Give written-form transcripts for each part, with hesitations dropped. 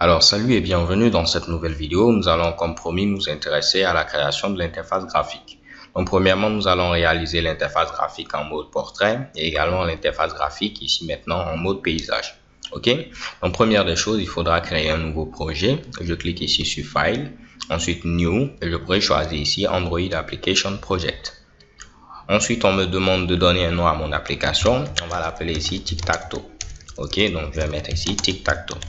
Alors salut et bienvenue dans cette nouvelle vidéo. Nous allons comme promis nous intéresser à la création de l'interface graphique. Donc premièrement, nous allons réaliser l'interface graphique en mode portrait et également l'interface graphique ici maintenant en mode paysage. Ok. Donc première des choses, il faudra créer un nouveau projet. Je clique ici sur File, ensuite New et je pourrais choisir ici Android Application Project. Ensuite, on me demande de donner un nom à mon application. On va l'appeler ici Tic-Tac-Toe. Ok, donc je vais mettre ici Tic-Tac-Toe.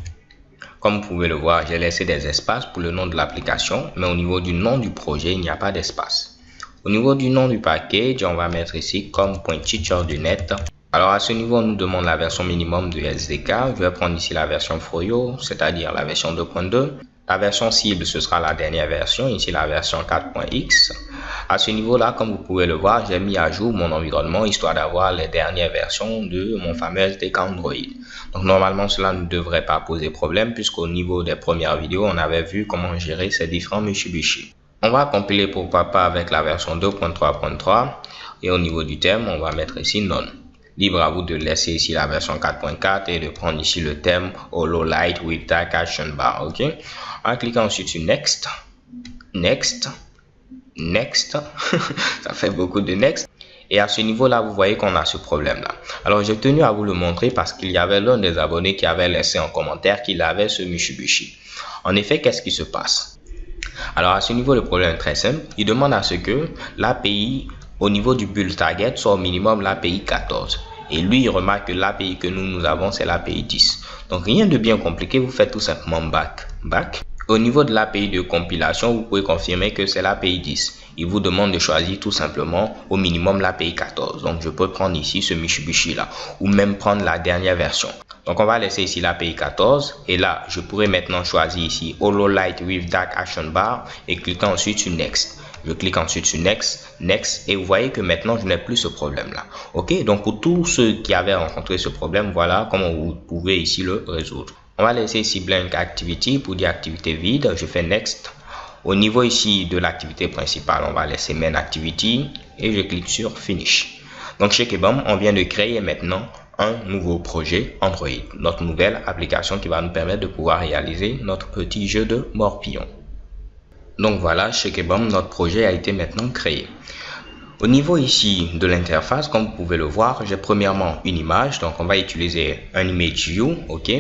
Comme vous pouvez le voir, j'ai laissé des espaces pour le nom de l'application, mais au niveau du nom du projet, il n'y a pas d'espace. Au niveau du nom du package, on va mettre ici comme .teacher du net. Alors à ce niveau, on nous demande la version minimum de SDK. Je vais prendre ici la version Froyo, c'est-à-dire la version 2.2. La version cible, ce sera la dernière version, ici la version 4.x. À ce niveau-là, comme vous pouvez le voir, j'ai mis à jour mon environnement histoire d'avoir les dernières versions de mon fameux SDK Android. Donc normalement, cela ne devrait pas poser problème puisqu'au niveau des premières vidéos, on avait vu comment gérer ces différents Mitsubishi. On va compiler pourquoi pas avec la version 2.3.3 et au niveau du thème, on va mettre ici None. Libre à vous de laisser ici la version 4.4 et de prendre ici le thème Holo Light with Dark Action Bar. Ok. En cliquant ensuite sur Next, Next, Next, ça fait beaucoup de Next. Et à ce niveau-là, vous voyez qu'on a ce problème-là. Alors, j'ai tenu à vous le montrer parce qu'il y avait l'un des abonnés qui avait laissé en commentaire qu'il avait ce Mitsubishi. En effet, qu'est-ce qui se passe? Alors, à ce niveau, le problème est très simple. Il demande à ce que l'API au niveau du build target soit au minimum l'API 14. Et lui, il remarque que l'API que nous avons, c'est l'API 10. Donc, rien de bien compliqué, vous faites tout simplement back. Au niveau de l'API de compilation, vous pouvez confirmer que c'est l'API 10. Il vous demande de choisir tout simplement au minimum l'API 14. Donc, je peux prendre ici ce Mitsubishi là ou même prendre la dernière version. Donc, on va laisser ici l'API 14 et là, je pourrais maintenant choisir ici Holo Light with Dark Action Bar et cliquer ensuite sur Next. Je clique ensuite sur Next et vous voyez que maintenant, je n'ai plus ce problème-là. Ok, donc pour tous ceux qui avaient rencontré ce problème, voilà comment vous pouvez ici le résoudre. On va laisser ici Blank Activity pour dire activité vide. Je fais Next. Au niveau ici de l'activité principale, on va laisser Main Activity et je clique sur Finish. Donc chez Kebam, on vient de créer maintenant un nouveau projet Android, notre nouvelle application qui va nous permettre de pouvoir réaliser notre petit jeu de morpion. Donc voilà, chez Kebam, notre projet a été maintenant créé. Au niveau ici de l'interface, comme vous pouvez le voir, j'ai premièrement une image, donc on va utiliser un image view, ok.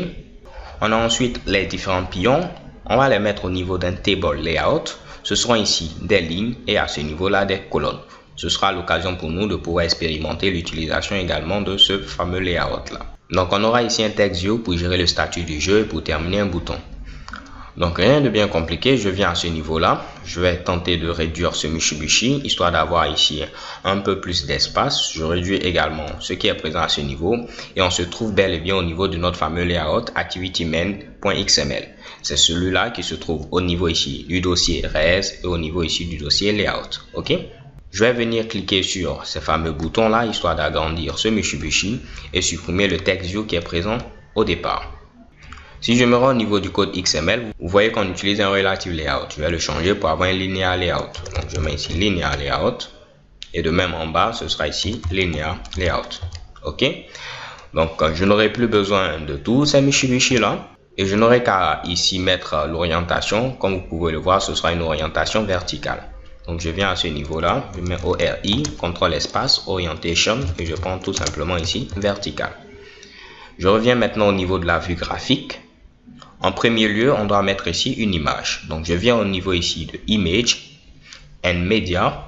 On a ensuite les différents pions, on va les mettre au niveau d'un table layout. Ce seront ici des lignes et à ce niveau-là des colonnes. Ce sera l'occasion pour nous de pouvoir expérimenter l'utilisation également de ce fameux layout-là. Donc on aura ici un text view pour gérer le statut du jeu et pour terminer un bouton. Donc rien de bien compliqué, je viens à ce niveau-là, je vais tenter de réduire ce Mitsubishi histoire d'avoir ici un peu plus d'espace. Je réduis également ce qui est présent à ce niveau et on se trouve bel et bien au niveau de notre fameux layout activitymain.xml. C'est celui-là qui se trouve au niveau ici du dossier res et au niveau ici du dossier layout. Ok. Je vais venir cliquer sur ces fameux boutons là histoire d'agrandir ce Mitsubishi et supprimer le text view qui est présent au départ. Si je me rends au niveau du code XML, vous voyez qu'on utilise un relative layout. Je vais le changer pour avoir un linear layout. Donc je mets ici linear layout et de même en bas ce sera ici linear layout. Ok. Donc je n'aurai plus besoin de tous ces Mitsubishi là et je n'aurai qu'à ici mettre l'orientation. Comme vous pouvez le voir, ce sera une orientation verticale. Donc je viens à ce niveau là, je mets ORI, contrôle espace, orientation et je prends tout simplement ici vertical. Je reviens maintenant au niveau de la vue graphique. En premier lieu, on doit mettre ici une image. Donc, je viens au niveau ici de Image and Media.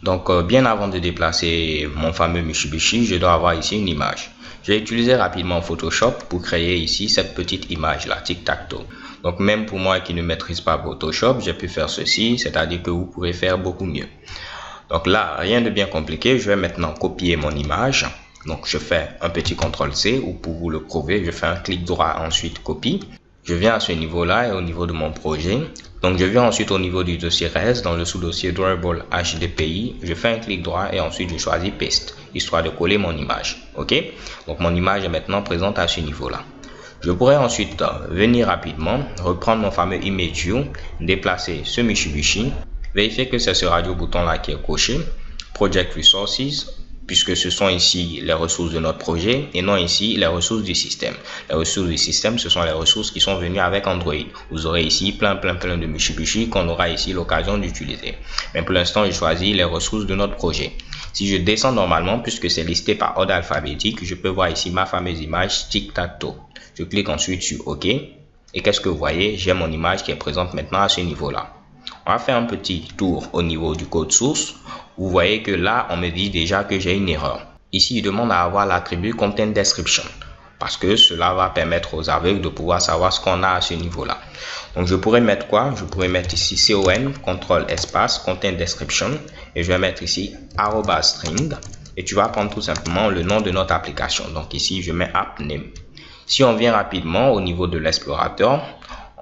Donc, bien avant de déplacer mon fameux Mitsubishi, je dois avoir ici une image. Je vais utiliser rapidement Photoshop pour créer ici cette petite image-là, Tic-Tac-Toe. Donc, même pour moi qui ne maîtrise pas Photoshop, j'ai pu faire ceci, c'est-à-dire que vous pourrez faire beaucoup mieux. Donc là, rien de bien compliqué. Je vais maintenant copier mon image. Donc, je fais un petit CTRL-C ou pour vous le prouver, je fais un clic droit, ensuite copie. Je viens à ce niveau-là et au niveau de mon projet. Donc, je viens ensuite au niveau du dossier res, dans le sous-dossier Drawable HDPI. Je fais un clic droit et ensuite je choisis Paste, histoire de coller mon image. Ok? Donc, mon image est maintenant présente à ce niveau-là. Je pourrais ensuite venir rapidement, reprendre mon fameux Image View, déplacer ce Mitsubishi, vérifier que c'est ce radio bouton-là qui est coché, Project Resources, puisque ce sont ici les ressources de notre projet et non ici les ressources du système. Les ressources du système, ce sont les ressources qui sont venues avec Android. Vous aurez ici plein de Mitsubishi qu'on aura ici l'occasion d'utiliser. Mais pour l'instant, je choisis les ressources de notre projet. Si je descends normalement, puisque c'est listé par ordre alphabétique, je peux voir ici ma fameuse image tic-tac-toe. Je clique ensuite sur OK. Et qu'est-ce que vous voyez? J'ai mon image qui est présente maintenant à ce niveau-là. On va faire un petit tour au niveau du code source. Vous voyez que là, on me dit déjà que j'ai une erreur. Ici, il demande à avoir l'attribut Content Description parce que cela va permettre aux aveugles de pouvoir savoir ce qu'on a à ce niveau-là. Donc, je pourrais mettre quoi? Je pourrais mettre ici CON, contrôle espace, Content Description et je vais mettre ici @string et tu vas prendre tout simplement le nom de notre application. Donc, ici, je mets app name. Si on vient rapidement au niveau de l'explorateur,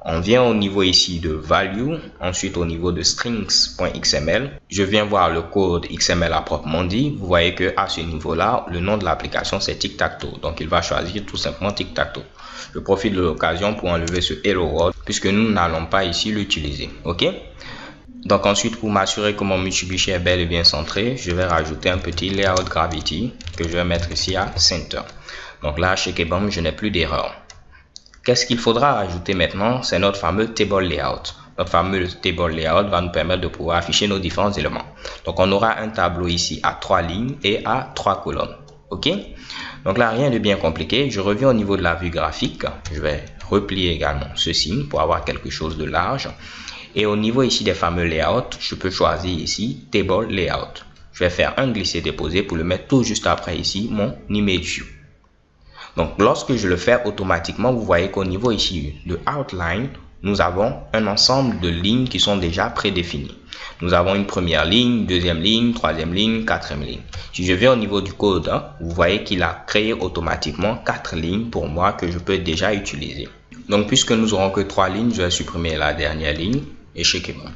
on vient au niveau ici de value, ensuite au niveau de strings.xml. Je viens voir le code XML à proprement dit. Vous voyez que à ce niveau-là, le nom de l'application c'est tic-tac-toe. Donc il va choisir tout simplement tic-tac-toe. Je profite de l'occasion pour enlever ce hello world puisque nous n'allons pas ici l'utiliser. OK? Donc ensuite, pour m'assurer que mon Mitsubishi est bel et bien centré, je vais rajouter un petit layout gravity que je vais mettre ici à center. Donc là, chez Kebam, je n'ai plus d'erreur. Qu'est-ce qu'il faudra ajouter maintenant? C'est notre fameux table layout. Notre fameux table layout va nous permettre de pouvoir afficher nos différents éléments. Donc, on aura un tableau ici à 3 lignes et à 3 colonnes. OK? Donc là, rien de bien compliqué. Je reviens au niveau de la vue graphique. Je vais replier également ceci pour avoir quelque chose de large. Et au niveau ici des fameux layouts, je peux choisir ici table layout. Je vais faire un glisser-déposer pour le mettre tout juste après ici mon image view. Donc, lorsque je le fais automatiquement, vous voyez qu'au niveau ici de outline, nous avons un ensemble de lignes qui sont déjà prédéfinies. Nous avons une première ligne, deuxième ligne, troisième ligne, quatrième ligne. Si je viens au niveau du code, vous voyez qu'il a créé automatiquement 4 lignes pour moi que je peux déjà utiliser. Donc, puisque nous n'aurons que 3 lignes, je vais supprimer la dernière ligne et checker bon.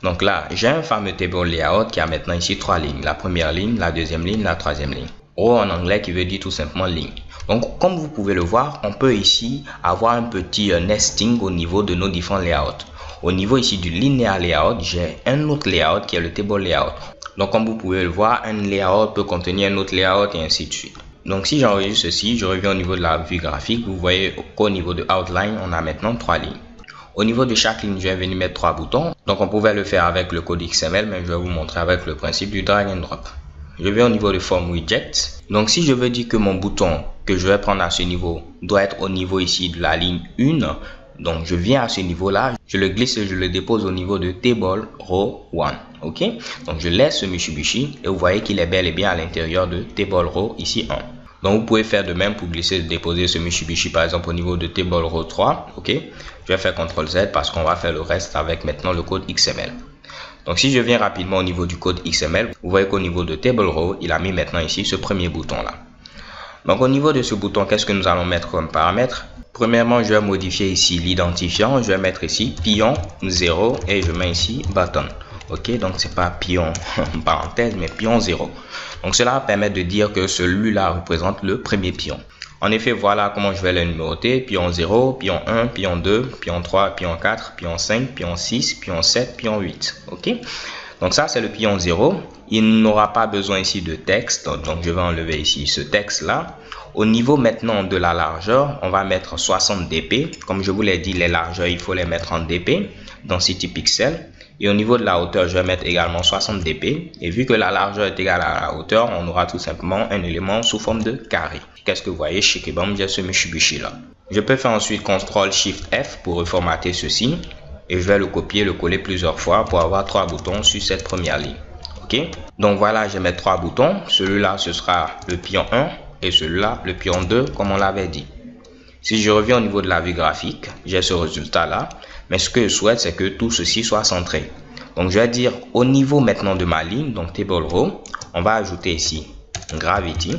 Donc là, j'ai un fameux table layout qui a maintenant ici 3 lignes. La première ligne, la deuxième ligne, la troisième ligne. Row en anglais qui veut dire tout simplement ligne. Donc, comme vous pouvez le voir, on peut ici avoir un petit nesting au niveau de nos différents layouts. Au niveau ici du linear layout, j'ai un autre layout qui est le table layout. Donc, comme vous pouvez le voir, un layout peut contenir un autre layout et ainsi de suite. Donc, si j'enregistre ceci, je reviens au niveau de la vue graphique. Vous voyez qu'au niveau de outline, on a maintenant 3 lignes. Au niveau de chaque ligne, je vais venir mettre 3 boutons. Donc, on pouvait le faire avec le code XML, mais je vais vous montrer avec le principe du drag and drop. Je vais au niveau de form widget. Donc, si je veux dire que mon bouton que je vais prendre à ce niveau doit être au niveau ici de la ligne 1, donc je viens à ce niveau-là, je le glisse et je le dépose au niveau de table row 1. OK? Donc, je laisse ce Mitsubishi et vous voyez qu'il est bel et bien à l'intérieur de table row ici 1. Donc, vous pouvez faire de même pour glisser et déposer ce Mitsubishi par exemple au niveau de table row 3. OK? Je vais faire CTRL Z parce qu'on va faire le reste avec maintenant le code XML. Donc, si je viens rapidement au niveau du code XML, vous voyez qu'au niveau de Table Row, il a mis maintenant ici ce premier bouton-là. Donc, au niveau de ce bouton, qu'est-ce que nous allons mettre comme paramètre? Premièrement, je vais modifier ici l'identifiant. Je vais mettre ici pion 0 et je mets ici button. OK, donc c'est pas pion en parenthèse, mais pion 0. Donc, cela va permettre de dire que celui-là représente le premier pion. En effet, voilà comment je vais le numéroter. Pion 0, pion 1, pion 2, pion 3, pion 4, pion 5, pion 6, pion 7, pion 8. OK? Donc ça, c'est le pion 0. Il n'aura pas besoin ici de texte. Donc, je vais enlever ici ce texte-là. Au niveau maintenant de la largeur, on va mettre 60 dp. Comme je vous l'ai dit, les largeurs, il faut les mettre en dp, density pixel. Et au niveau de la hauteur, je vais mettre également 60 dp. Et vu que la largeur est égale à la hauteur, on aura tout simplement un élément sous forme de carré. Qu'est-ce que vous voyez chez Kebam, j'ai ce Mitsubishi là. Je peux faire ensuite CTRL SHIFT F pour reformater ceci. Et je vais le copier, le coller plusieurs fois pour avoir 3 boutons sur cette première ligne. OK? Donc voilà, je vais mettre 3 boutons. Celui-là, ce sera le pion 1 et celui-là, le pion 2, comme on l'avait dit. Si je reviens au niveau de la vue graphique, j'ai ce résultat-là. Mais ce que je souhaite, c'est que tout ceci soit centré. Donc, je vais dire au niveau maintenant de ma ligne, donc Table Row, on va ajouter ici Gravity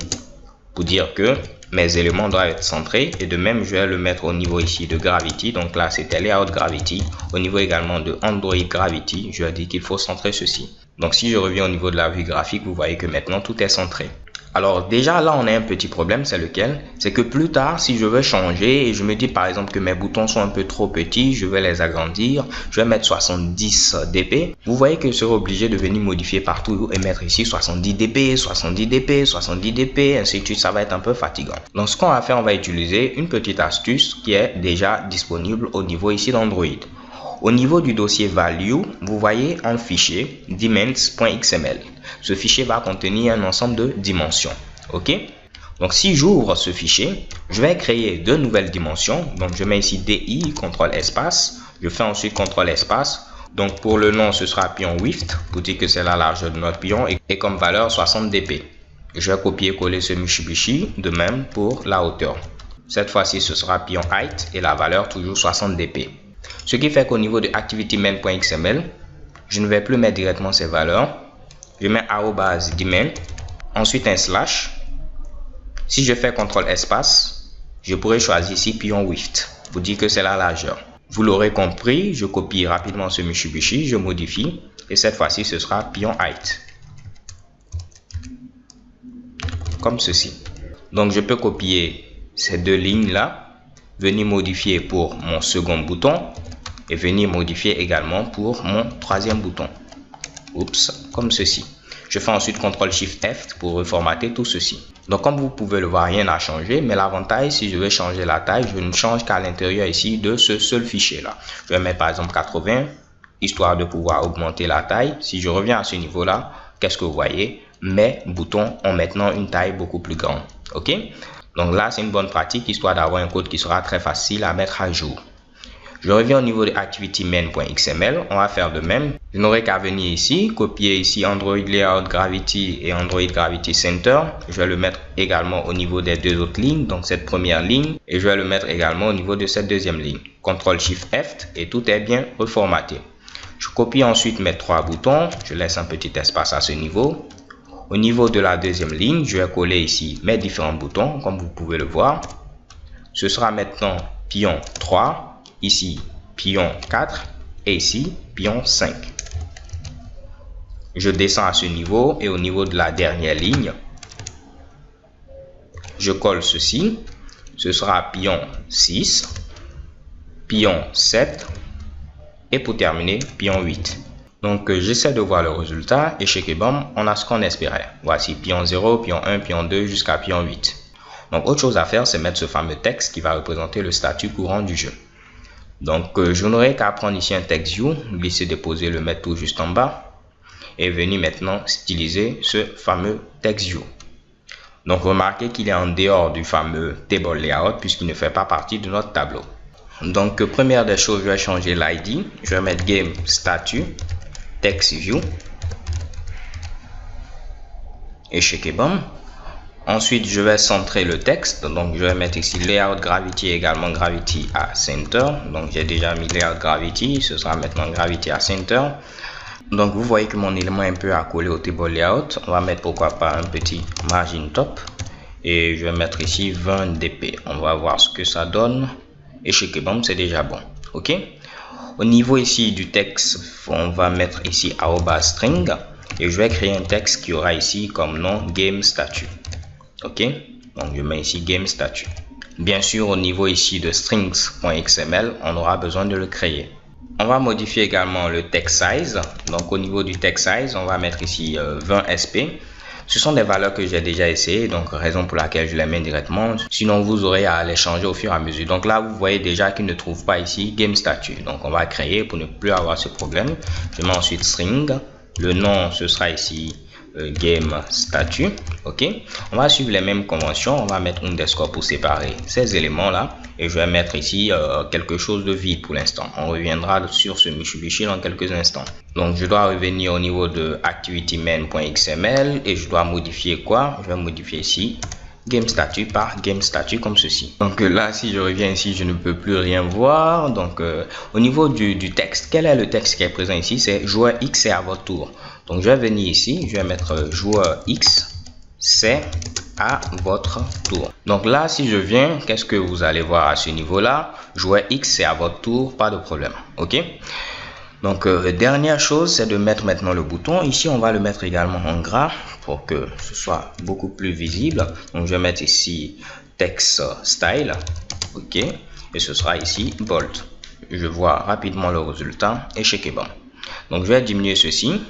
pour dire que mes éléments doivent être centrés. Et de même, je vais le mettre au niveau ici de Gravity. Donc là, c'était Layout Gravity. Au niveau également de Android Gravity, je vais dire qu'il faut centrer ceci. Donc, si je reviens au niveau de la vue graphique, vous voyez que maintenant tout est centré. Alors déjà là on a un petit problème, c'est lequel? C'est que plus tard si je veux changer et je me dis par exemple que mes boutons sont un peu trop petits, je vais les agrandir, je vais mettre 70 dp. Vous voyez que je serai obligé de venir modifier partout et mettre ici 70 dp, 70 dp, 70 dp, ainsi de suite, ça va être un peu fatigant. Donc ce qu'on va faire, on va utiliser une petite astuce qui est déjà disponible au niveau ici d'Android. Au niveau du dossier value, vous voyez un fichier dimensions.xml. Ce fichier va contenir un ensemble de dimensions. Ok? Donc si j'ouvre ce fichier, je vais créer deux nouvelles dimensions. Donc je mets ici DI, CTRL espace. Je fais ensuite CTRL espace. Donc pour le nom, ce sera pion width, pour dire que c'est la largeur de notre pion, et comme valeur 60 dp. Je vais copier-coller ce Mitsubishi, de même pour la hauteur. Cette fois-ci, ce sera pion height et la valeur toujours 60 dp. Ce qui fait qu'au niveau de activitymain.xml, je ne vais plus mettre directement ces valeurs. Je mets @dimen, ensuite un slash. Si je fais CTRL espace, je pourrais choisir ici pion width pour dire que c'est la largeur. Vous l'aurez compris, je copie rapidement ce Mitsubishi, je modifie et cette fois-ci ce sera pion height. Comme ceci. Donc je peux copier ces deux lignes là, venir modifier pour mon second bouton et venir modifier également pour mon troisième bouton. Oups, comme ceci. Je fais ensuite CTRL SHIFT F pour reformater tout ceci. Donc comme vous pouvez le voir, rien n'a changé, mais l'avantage, si je veux changer la taille, je ne change qu'à l'intérieur ici de ce seul fichier là. Je vais mettre par exemple 80, histoire de pouvoir augmenter la taille. Si je reviens à ce niveau là, qu'est-ce que vous voyez? Mes boutons ont maintenant une taille beaucoup plus grande. Ok? Donc là, c'est une bonne pratique, histoire d'avoir un code qui sera très facile à mettre à jour. Je reviens au niveau de activitymain.xml, on va faire de même. Je n'aurai qu'à venir ici, copier ici Android Layout Gravity et Android Gravity Center. Je vais le mettre également au niveau des deux autres lignes, donc cette première ligne, et je vais le mettre également au niveau de cette deuxième ligne. CTRL SHIFT F et tout est bien reformaté. Je copie ensuite mes trois boutons, je laisse un petit espace à ce niveau. Au niveau de la deuxième ligne, je vais coller ici mes différents boutons, comme vous pouvez le voir. Ce sera maintenant pion 3. Ici, pion 4 et ici, pion 5. Je descends à ce niveau et au niveau de la dernière ligne, je colle ceci. Ce sera pion 6, pion 7 et pour terminer, pion 8. Donc, j'essaie de voir le résultat et chez Kebam, on a ce qu'on espérait. Voici pion 0, pion 1, pion 2 jusqu'à pion 8. Donc, autre chose à faire, c'est mettre ce fameux texte qui va représenter le statut courant du jeu. Donc, je n'aurai qu'à prendre ici un text view, glisser, déposer, le mettre tout juste en bas et venir maintenant styliser ce fameux text view. Donc, remarquez qu'il est en dehors du fameux table layout puisqu'il ne fait pas partie de notre tableau. Donc, première des choses, je vais changer l'ID. Je vais mettre game statut text view et checker bon. Ensuite, je vais centrer le texte. Donc, je vais mettre ici Layout Gravity également Gravity à Center. Donc, j'ai déjà mis Layout Gravity. Ce sera maintenant Gravity à Center. Donc, vous voyez que mon élément est un peu accolé au table layout. On va mettre pourquoi pas un petit margin top. Et je vais mettre ici 20 dp. On va voir ce que ça donne. Et chez Kebam, c'est déjà bon. OK? Au niveau ici du texte, on va mettre ici @string. Et je vais créer un texte qui aura ici comme nom game statut. Ok, donc je mets ici game statut. Bien sûr, au niveau ici de strings.xml, on aura besoin de le créer. On va modifier également le text size. Donc au niveau du text size, on va mettre ici 20 sp. Ce sont des valeurs que j'ai déjà essayé, donc raison pour laquelle je les mets directement. Sinon, vous aurez à les changer au fur et à mesure. Donc là, vous voyez déjà qu'il ne trouve pas ici game statut. Donc on va créer pour ne plus avoir ce problème. Je mets ensuite string. Le nom, ce sera ici game statut. Ok, on va suivre les mêmes conventions. On va mettre underscore pour séparer ces éléments là et je vais mettre ici quelque chose de vide pour l'instant. On reviendra sur ce Mitsubishi dans quelques instants. Donc je dois revenir au niveau de activitymain.xml et je dois modifier quoi? Je vais modifier ici game statut par game statut comme ceci. Donc là, si je reviens ici, je ne peux plus rien voir. Donc au niveau du texte, quel est le texte qui est présent ici? C'est joueur X, c'est à votre tour. Donc je vais venir ici, je vais mettre joueur X, c'est à votre tour. Donc là, si je viens, qu'est-ce que vous allez voir à ce niveau là? Joueur X, c'est à votre tour, pas de problème. Ok, Donc dernière chose, c'est de mettre maintenant le bouton. Ici, on va le mettre également en gras pour que ce soit beaucoup plus visible. Donc je vais mettre ici text style, ok, et ce sera ici bold. Je vois rapidement le résultat et checker bon. Donc je vais diminuer ceci.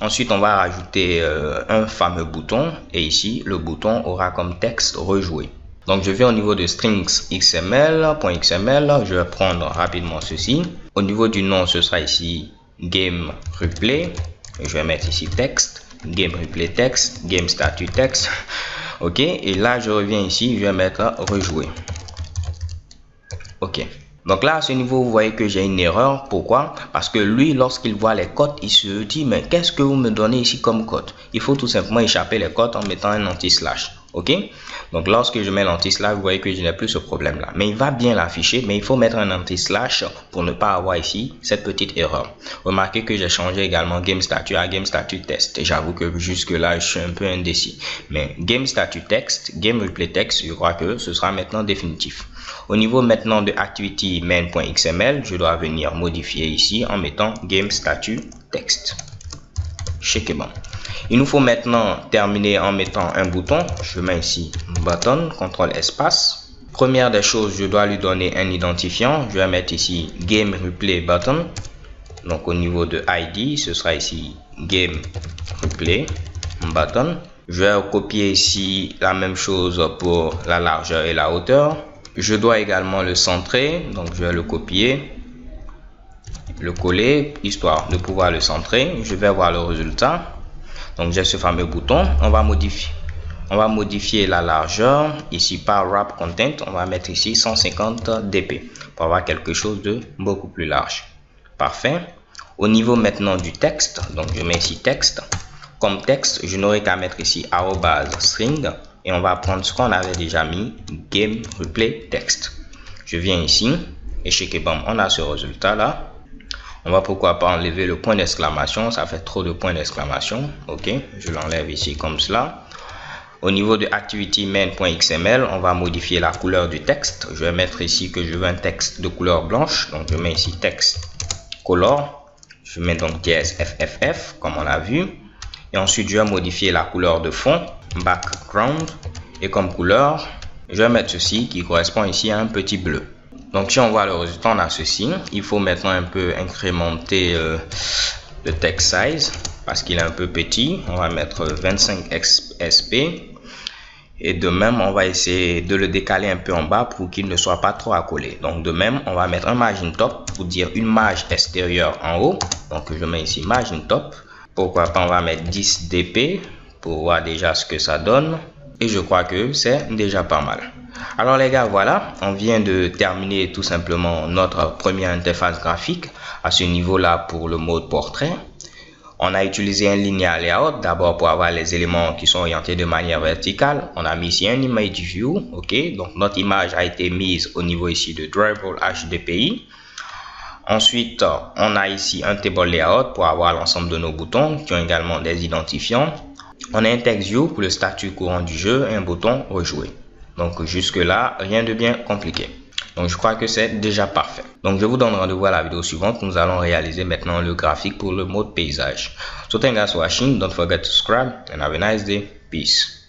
Ensuite, on va rajouter un fameux bouton et ici le bouton aura comme texte rejouer. Donc je vais au niveau de strings xml.xml, je vais prendre rapidement ceci. Au niveau du nom, ce sera ici game replay. Je vais mettre ici texte, game replay text, game statut text. Ok, et là je reviens ici, je vais mettre rejouer. Ok. Donc là, à ce niveau, vous voyez que j'ai une erreur. Pourquoi? Parce que lui, lorsqu'il voit les codes, il se dit, mais qu'est-ce que vous me donnez ici comme code? Il faut tout simplement échapper les codes en mettant un anti-slash. Ok? Donc lorsque je mets l'anti-slash, vous voyez que je n'ai plus ce problème-là. Mais il va bien l'afficher, mais il faut mettre un anti-slash pour ne pas avoir ici cette petite erreur. Remarquez que j'ai changé également game statut à game statut test. Et j'avoue que jusque-là, je suis un peu indécis. Mais game statut text, game replay text, je crois que ce sera maintenant définitif. Au niveau maintenant de activity main.xml, je dois venir modifier ici en mettant game statut text. Check bon. Il nous faut maintenant terminer en mettant un bouton. Je mets ici button, CTRL espace. Première des choses, je dois lui donner un identifiant. Je vais mettre ici game replay button. Donc au niveau de ID, ce sera ici game replay button. Je vais copier ici la même chose pour la largeur et la hauteur. Je dois également le centrer, donc je vais le copier, le coller, histoire de pouvoir le centrer. Je vais voir le résultat. Donc j'ai ce fameux bouton. On va modifier la largeur. Ici par wrap content, on va mettre ici 150 dp pour avoir quelque chose de beaucoup plus large. Parfait. Au niveau maintenant du texte, donc je mets ici texte. Comme texte, je n'aurai qu'à mettre ici @string. Et on va prendre ce qu'on avait déjà mis, game replay text. Je viens ici et checker bam, on a ce résultat là. On va pourquoi pas enlever le point d'exclamation, ça fait trop de points d'exclamation. Ok, je l'enlève ici comme cela. Au niveau de activity main.xml, on va modifier la couleur du texte. Je vais mettre ici que je veux un texte de couleur blanche. Donc je mets ici texte color. Je mets donc DSFFF comme on l'a vu. Et ensuite je vais modifier la couleur de fond, background, et comme couleur je vais mettre ceci qui correspond ici à un petit bleu. Donc si on voit le résultat, on a ceci. Il faut maintenant un peu incrémenter le text size parce qu'il est un peu petit. On va mettre 25 sp et de même on va essayer de le décaler un peu en bas pour qu'il ne soit pas trop accolé. Donc de même on va mettre un margin top pour dire une marge extérieure en haut. Donc je mets ici margin top. Pourquoi pas, on va mettre 10 dp pour voir déjà ce que ça donne. Et je crois que c'est déjà pas mal. Alors les gars, voilà, on vient de terminer tout simplement notre première interface graphique à ce niveau-là pour le mode portrait. On a utilisé un linear layout d'abord pour avoir les éléments qui sont orientés de manière verticale. On a mis ici un image view, ok. Donc notre image a été mise au niveau ici de Dribble HDPI. Ensuite, on a ici un table layout pour avoir l'ensemble de nos boutons qui ont également des identifiants. On a un text view pour le statut courant du jeu et un bouton rejouer. Donc jusque là, rien de bien compliqué. Donc je crois que c'est déjà parfait. Donc je vous donne rendez-vous à la vidéo suivante. Nous allons réaliser maintenant le graphique pour le mode paysage. So thank you guys for watching. Don't forget to subscribe and have a nice day. Peace.